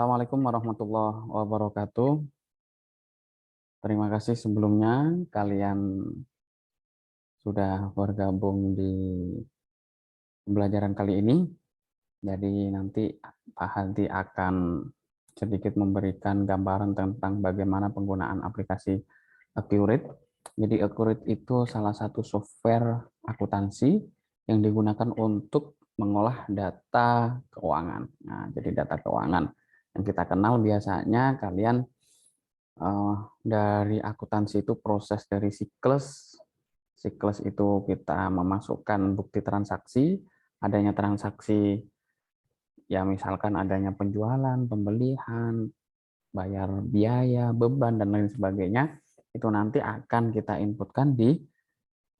Assalamualaikum warahmatullahi wabarakatuh. Terima kasih sebelumnya kalian sudah bergabung di pembelajaran kali ini. Jadi nanti Pak Hadi akan sedikit memberikan gambaran tentang bagaimana penggunaan aplikasi Accurate. Jadi Accurate itu salah satu software akuntansi yang digunakan untuk mengolah data keuangan. Nah, jadi data keuangan yang kita kenal biasanya kalian dari akuntansi itu proses dari siklus. Siklus itu kita memasukkan bukti transaksi, adanya transaksi ya misalkan adanya penjualan, pembelian, bayar biaya, beban dan lain sebagainya, itu nanti akan kita inputkan di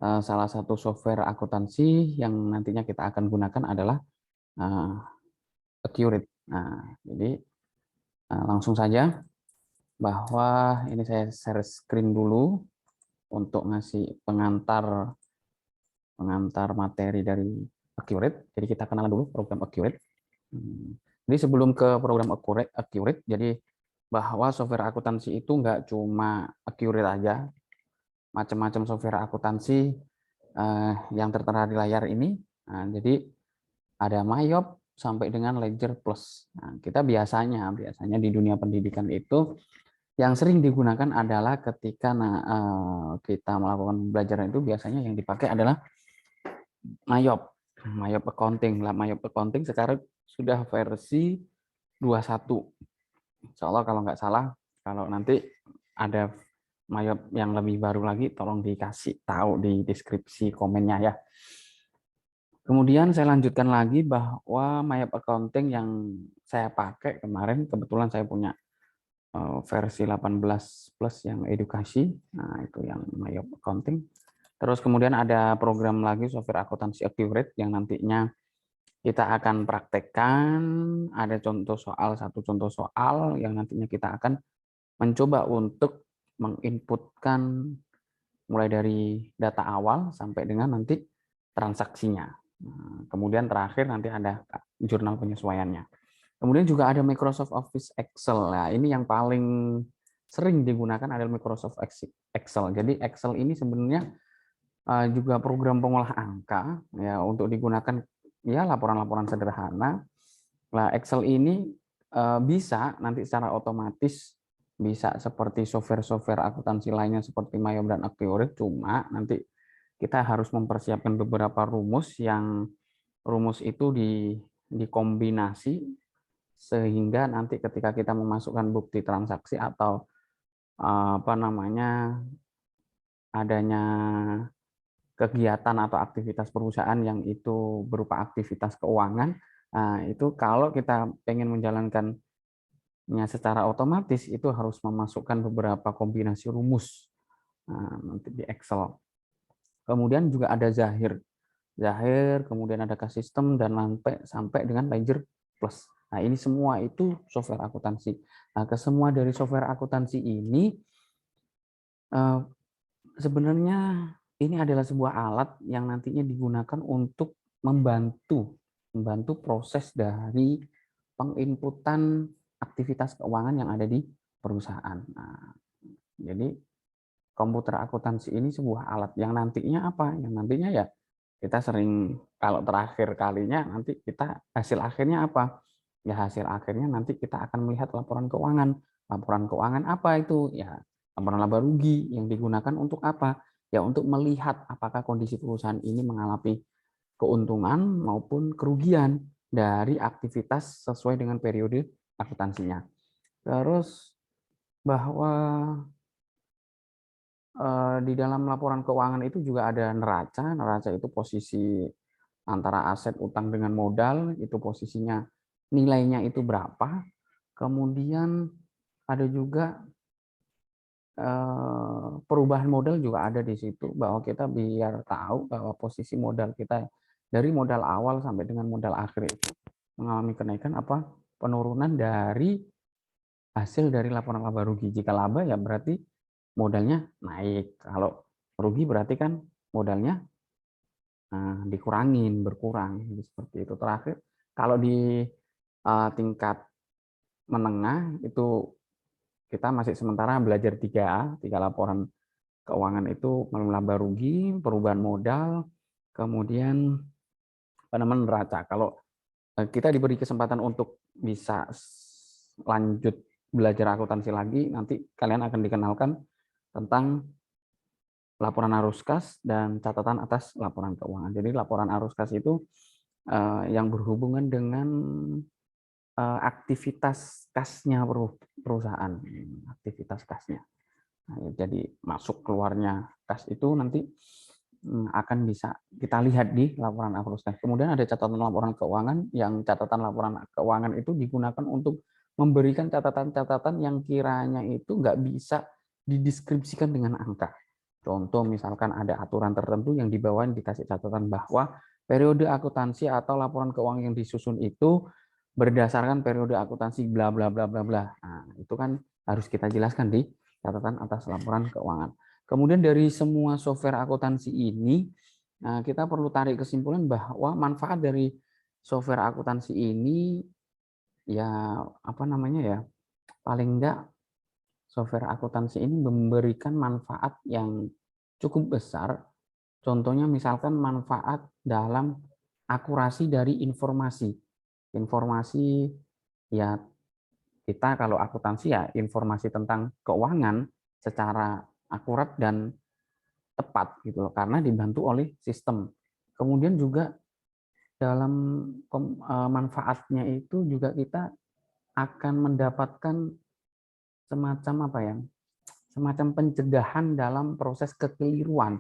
salah satu software akuntansi yang nantinya kita akan gunakan adalah Accurate. Nah, jadi langsung saja bahwa ini saya share screen dulu untuk ngasih pengantar materi dari Accurate. Jadi kita kenal dulu program Accurate. Jadi sebelum ke program Accurate, jadi bahwa software akuntansi itu nggak cuma Accurate aja, macam-macam software akuntansi yang tertera di layar ini. Nah, jadi ada Mayop sampai dengan Ledger Plus. Nah, kita biasanya di dunia pendidikan itu yang sering digunakan adalah ketika kita melakukan pembelajaran itu biasanya yang dipakai adalah Mayop. Mayop Accounting. Mayop Accounting sekarang sudah versi 21. Insya Allah kalau nggak salah, kalau nanti ada Mayop yang lebih baru lagi, tolong dikasih tahu di deskripsi komennya ya. Kemudian saya lanjutkan lagi bahwa Mayop Accounting yang saya pakai kemarin, kebetulan saya punya versi 18 plus yang edukasi, nah itu yang Mayop Accounting. Terus kemudian ada program lagi software akuntansi Accurate yang nantinya kita akan praktekkan, ada satu contoh soal yang nantinya kita akan mencoba untuk menginputkan mulai dari data awal sampai dengan nanti transaksinya. Kemudian terakhir nanti ada jurnal penyesuaiannya. Kemudian juga ada Microsoft Office Excel. Nah, ini yang paling sering digunakan adalah Microsoft Excel. Jadi Excel ini sebenarnya juga program pengolah angka ya untuk digunakan ya laporan-laporan sederhana. Nah, Excel ini bisa nanti secara otomatis bisa seperti software-software akuntansi lainnya seperti Mayom dan Accurate, cuma nanti kita harus mempersiapkan beberapa rumus yang rumus itu dikombinasi sehingga nanti ketika kita memasukkan bukti transaksi atau apa namanya adanya kegiatan atau aktivitas perusahaan yang itu berupa aktivitas keuangan, nah, itu kalau kita pengen menjalankannya secara otomatis itu harus memasukkan beberapa kombinasi rumus nanti di Excel. Kemudian juga ada Zahir, kemudian ada K-System dan sampai dengan Ledger Plus. Nah, ini semua itu software akuntansi. Nah, kesemua dari software akuntansi ini sebenarnya ini adalah sebuah alat yang nantinya digunakan untuk membantu proses dari penginputan aktivitas keuangan yang ada di perusahaan. Nah, jadi komputer akuntansi ini sebuah alat yang nantinya apa? Yang nantinya ya kita sering kalau terakhir kalinya nanti kita hasil akhirnya apa? Ya hasil akhirnya nanti kita akan melihat laporan keuangan. Laporan keuangan apa itu? Ya laporan laba rugi yang digunakan untuk apa? Ya untuk melihat apakah kondisi perusahaan ini mengalami keuntungan maupun kerugian dari aktivitas sesuai dengan periode akuntansinya. Terus bahwa di dalam laporan keuangan itu juga ada neraca. Neraca itu posisi antara aset utang dengan modal, itu posisinya nilainya itu berapa. Kemudian ada juga perubahan modal juga ada di situ, bahwa kita biar tahu bahwa posisi modal kita dari modal awal sampai dengan modal akhir itu mengalami kenaikan apa penurunan dari hasil dari laporan laba rugi. Jika laba ya berarti modalnya naik, kalau rugi berarti kan modalnya dikurangin, berkurang seperti itu. Terakhir kalau di tingkat menengah itu kita masih sementara belajar 3A, 3 laporan keuangan itu laba rugi, perubahan modal, kemudian neraca. Kalau kita diberi kesempatan untuk bisa lanjut belajar akuntansi lagi, nanti kalian akan dikenalkan tentang laporan arus kas dan catatan atas laporan keuangan. Jadi laporan arus kas itu yang berhubungan dengan aktivitas kasnya perusahaan, aktivitas kasnya. Nah, jadi masuk keluarnya kas itu nanti akan bisa kita lihat di laporan arus kas. Kemudian ada catatan laporan keuangan, yang catatan laporan keuangan itu digunakan untuk memberikan catatan-catatan yang kiranya itu nggak bisa dideskripsikan dengan angka. Contoh misalkan ada aturan tertentu yang di bawah dikasih catatan bahwa periode akuntansi atau laporan keuangan yang disusun itu berdasarkan periode akuntansi bla bla bla bla bla. Nah, itu kan harus kita jelaskan di catatan atas laporan keuangan. Kemudian dari semua software akuntansi ini kita perlu tarik kesimpulan bahwa manfaat dari software akuntansi ini ya apa namanya ya, paling enggak software akuntansi ini memberikan manfaat yang cukup besar. Contohnya misalkan manfaat dalam akurasi dari informasi. Informasi ya, kita kalau akuntansi ya informasi tentang keuangan secara akurat dan tepat gitu loh, karena dibantu oleh sistem. Kemudian juga dalam manfaatnya itu juga kita akan mendapatkan semacam apa ya, semacam pencegahan dalam proses kekeliruan.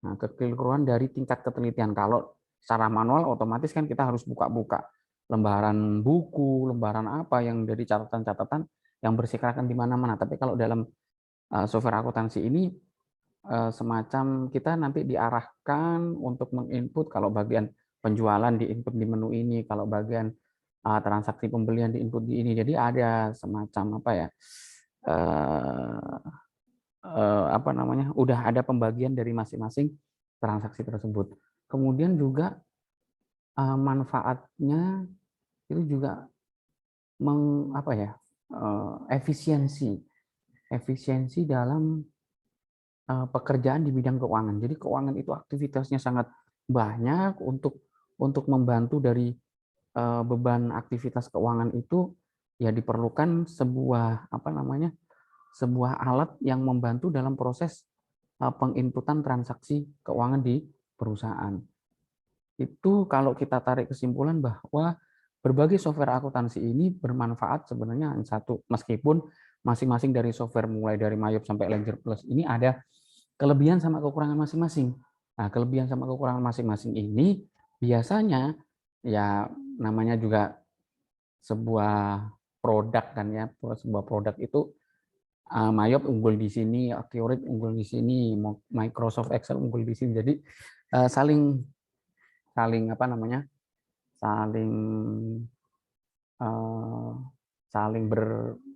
Nah, kekeliruan dari tingkat ketelitian. Kalau secara manual otomatis kan kita harus buka-buka lembaran buku, lembaran apa yang dari catatan-catatan yang berserakan di mana-mana. Tapi kalau dalam software akuntansi ini semacam kita nanti diarahkan untuk menginput, kalau bagian penjualan diinput di menu ini, kalau bagian transaksi pembelian diinput di ini. Jadi ada semacam apa ya, apa namanya, udah ada pembagian dari masing-masing transaksi tersebut. Kemudian juga manfaatnya itu juga apa ya, efisiensi dalam pekerjaan di bidang keuangan. Jadi keuangan itu aktivitasnya sangat banyak untuk membantu dari beban aktivitas keuangan itu, ya diperlukan sebuah apa namanya, sebuah alat yang membantu dalam proses penginputan transaksi keuangan di perusahaan. Itu kalau kita tarik kesimpulan bahwa berbagai software akuntansi ini bermanfaat sebenarnya satu, meskipun masing-masing dari software mulai dari Mayop sampai Ledger Plus ini ada kelebihan sama kekurangan masing-masing. Nah, kelebihan sama kekurangan masing-masing ini biasanya ya namanya juga sebuah produk kan ya, sebuah produk itu Mayop unggul di sini, Accurate unggul di sini, Microsoft Excel unggul di sini. Jadi saling apa namanya, saling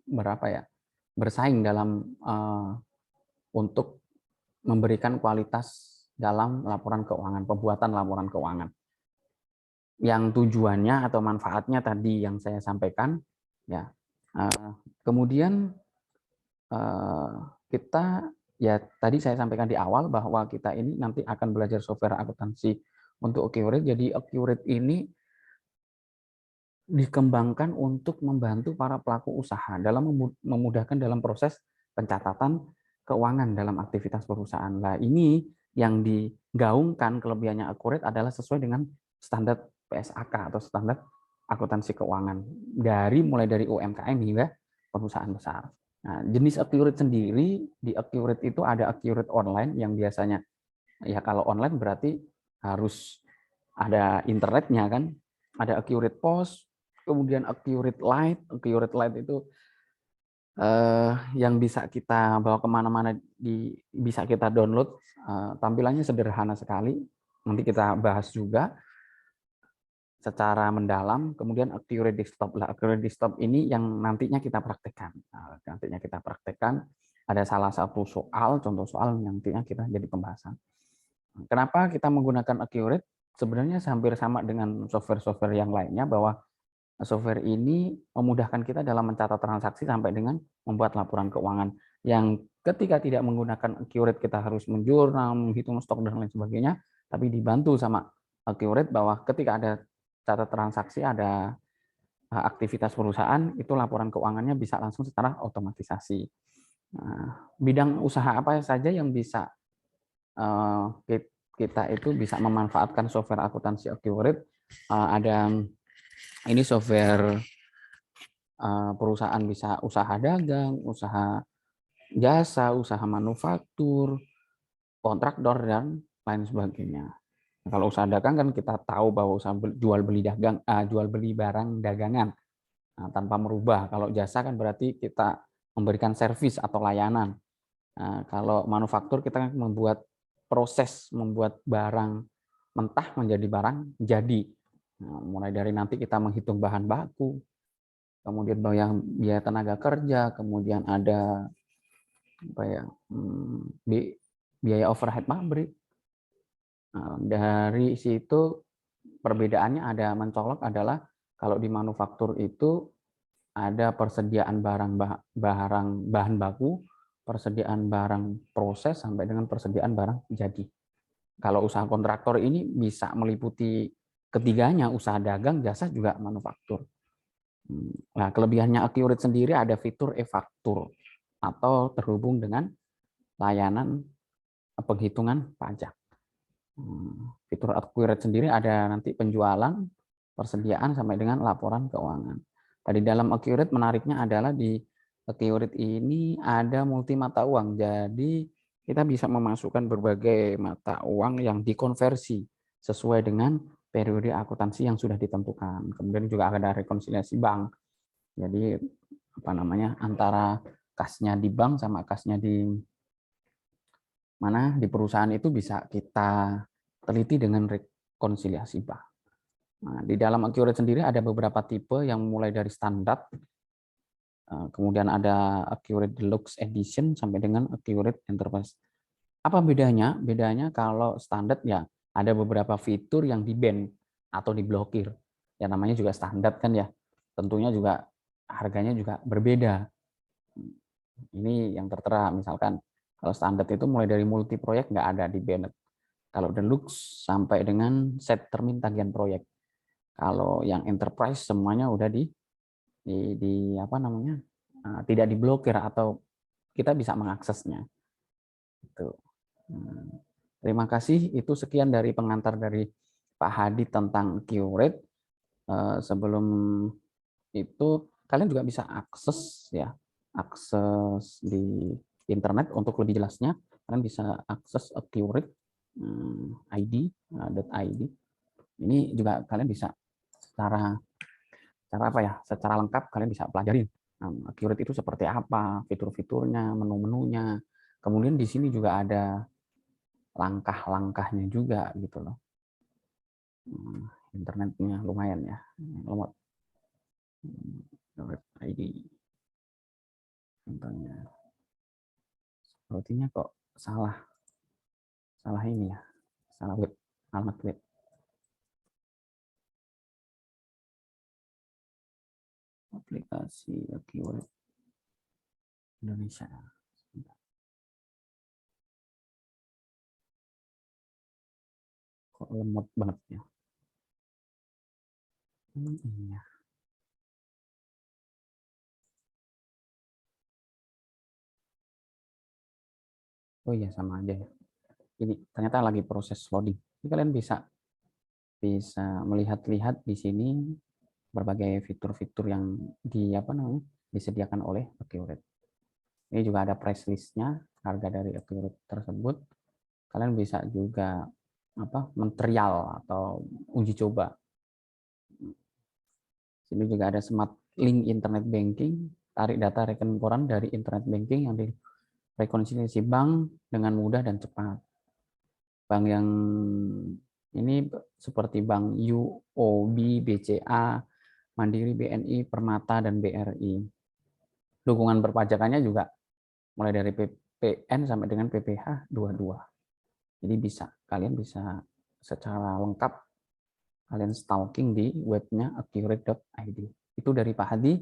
berapa ya, bersaing dalam untuk memberikan kualitas dalam laporan keuangan, pembuatan laporan keuangan. Yang tujuannya atau manfaatnya tadi yang saya sampaikan, ya. Kemudian kita ya tadi saya sampaikan di awal bahwa kita ini nanti akan belajar software akuntansi untuk Accurate. Jadi Accurate ini dikembangkan untuk membantu para pelaku usaha dalam memudahkan dalam proses pencatatan keuangan dalam aktivitas perusahaan. Nah, ini yang digaungkan kelebihannya Accurate adalah sesuai dengan standar PSAK atau standar akuntansi keuangan mulai dari UMKM hingga perusahaan besar. Nah, jenis Accurate sendiri, di Accurate itu ada Accurate online yang biasanya ya kalau online berarti harus ada internetnya kan, ada Accurate Post, kemudian Accurate Lite. Accurate Lite itu yang bisa kita bawa kemana-mana, bisa kita download. Tampilannya sederhana sekali. Nanti kita bahas juga secara mendalam. Kemudian Accurate Desktop. Accurate Desktop ini yang nantinya kita praktekkan. Ada salah satu soal, contoh soal yang nantinya kita jadi pembahasan. Kenapa kita menggunakan Accurate? Sebenarnya hampir sama dengan software-software yang lainnya, bahwa software ini memudahkan kita dalam mencatat transaksi sampai dengan membuat laporan keuangan. Yang ketika tidak menggunakan Accurate kita harus menjurnal, menghitung stok dan lain sebagainya, tapi dibantu sama Accurate bahwa ketika ada catat transaksi, ada aktivitas perusahaan, itu laporan keuangannya bisa langsung secara otomatisasi. Nah, bidang usaha apa saja yang bisa kita itu bisa memanfaatkan software akuntansi Accurate? Ada ini software perusahaan, bisa usaha dagang, usaha jasa, usaha manufaktur, kontraktor, dan lain sebagainya. Nah, kalau usaha dagang kan kita tahu bahwa usaha jual beli barang dagangan, nah, tanpa merubah. Kalau jasa kan berarti kita memberikan servis atau layanan. Nah, kalau manufaktur kita membuat proses membuat barang mentah menjadi barang jadi. Nah, mulai dari nanti kita menghitung bahan baku, kemudian biaya tenaga kerja, kemudian ada apa ya, biaya overhead pabrik. Nah, dari situ perbedaannya ada mencolok adalah kalau di manufaktur itu ada persediaan bahan baku, persediaan barang proses sampai dengan persediaan barang jadi. Kalau usaha kontraktor ini bisa meliputi ketiganya, usaha dagang, jasa, juga manufaktur. Nah, kelebihannya Accurate sendiri ada fitur e-faktur atau terhubung dengan layanan penghitungan pajak. Fitur Accurate sendiri ada nanti penjualan, persediaan, sampai dengan laporan keuangan. Di dalam Accurate menariknya adalah di Accurate ini ada multi mata uang. Jadi kita bisa memasukkan berbagai mata uang yang dikonversi sesuai dengan periode akuntansi yang sudah ditentukan. Kemudian juga ada rekonsiliasi bank. Jadi apa namanya, antara kasnya di bank sama kasnya di mana di perusahaan itu bisa kita teliti dengan rekonsiliasi bank. Nah, di dalam Accurate sendiri ada beberapa tipe yang mulai dari standar, kemudian ada Accurate Deluxe Edition sampai dengan Accurate Enterprise. Apa bedanya? Bedanya kalau standar ya ada beberapa fitur yang di-ban atau diblokir. Ya namanya juga standar kan ya. Tentunya juga harganya juga berbeda. Ini yang tertera, misalkan kalau standar itu mulai dari multi proyek nggak ada di-ban. Kalau deluxe sampai dengan set termin tagihan proyek. Kalau yang enterprise semuanya udah di apa namanya, tidak diblokir atau kita bisa mengaksesnya. Itu. Terima kasih. Itu sekian dari pengantar dari Pak Hadi tentang Accurate. Sebelum itu kalian juga bisa akses ya, akses di internet untuk lebih jelasnya. Kalian bisa akses Accurate ID.id. Ini juga kalian bisa secara apa ya, secara lengkap kalian bisa pelajarin. Accurate itu seperti apa, fitur-fiturnya, menu-menunya. Kemudian di sini juga ada langkah-langkahnya juga gitu loh. Internetnya lumayan ya, lemot. ID contohnya. Sepertinya kok salah ini ya, salah web, alamat web. Aplikasi Accurate Indonesia. Kok lemot banget ya. Iya. Oh iya, sama aja ya. Ini ternyata lagi proses loading. Jadi kalian bisa melihat-lihat di sini berbagai fitur-fitur yang disediakan oleh Accurate. Ini juga ada price list-nya, harga dari Accurate tersebut. Kalian bisa juga trial atau uji coba. Sini juga ada smart link internet banking, tarik data rekening koran dari internet banking yang direkonsiliasi bank dengan mudah dan cepat. Bank yang ini seperti Bank UOB, BCA, Mandiri, BNI, Permata, dan BRI. Dukungan perpajakannya juga mulai dari PPN sampai dengan PPh 22. Jadi kalian bisa secara lengkap kalian stalking di webnya accurate.id. Itu dari Pak Hadi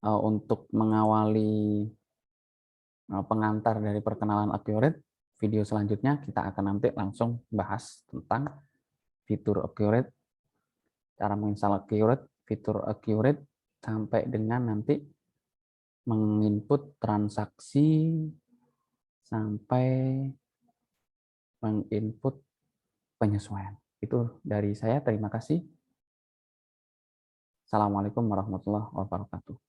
untuk mengawali pengantar dari perkenalan Accurate. Video selanjutnya kita akan nanti langsung bahas tentang fitur Accurate, cara menginstal Accurate, fitur Accurate, sampai dengan nanti menginput transaksi sampai menginput penyesuaian. Itu dari saya, terima kasih. Assalamualaikum warahmatullahi wabarakatuh.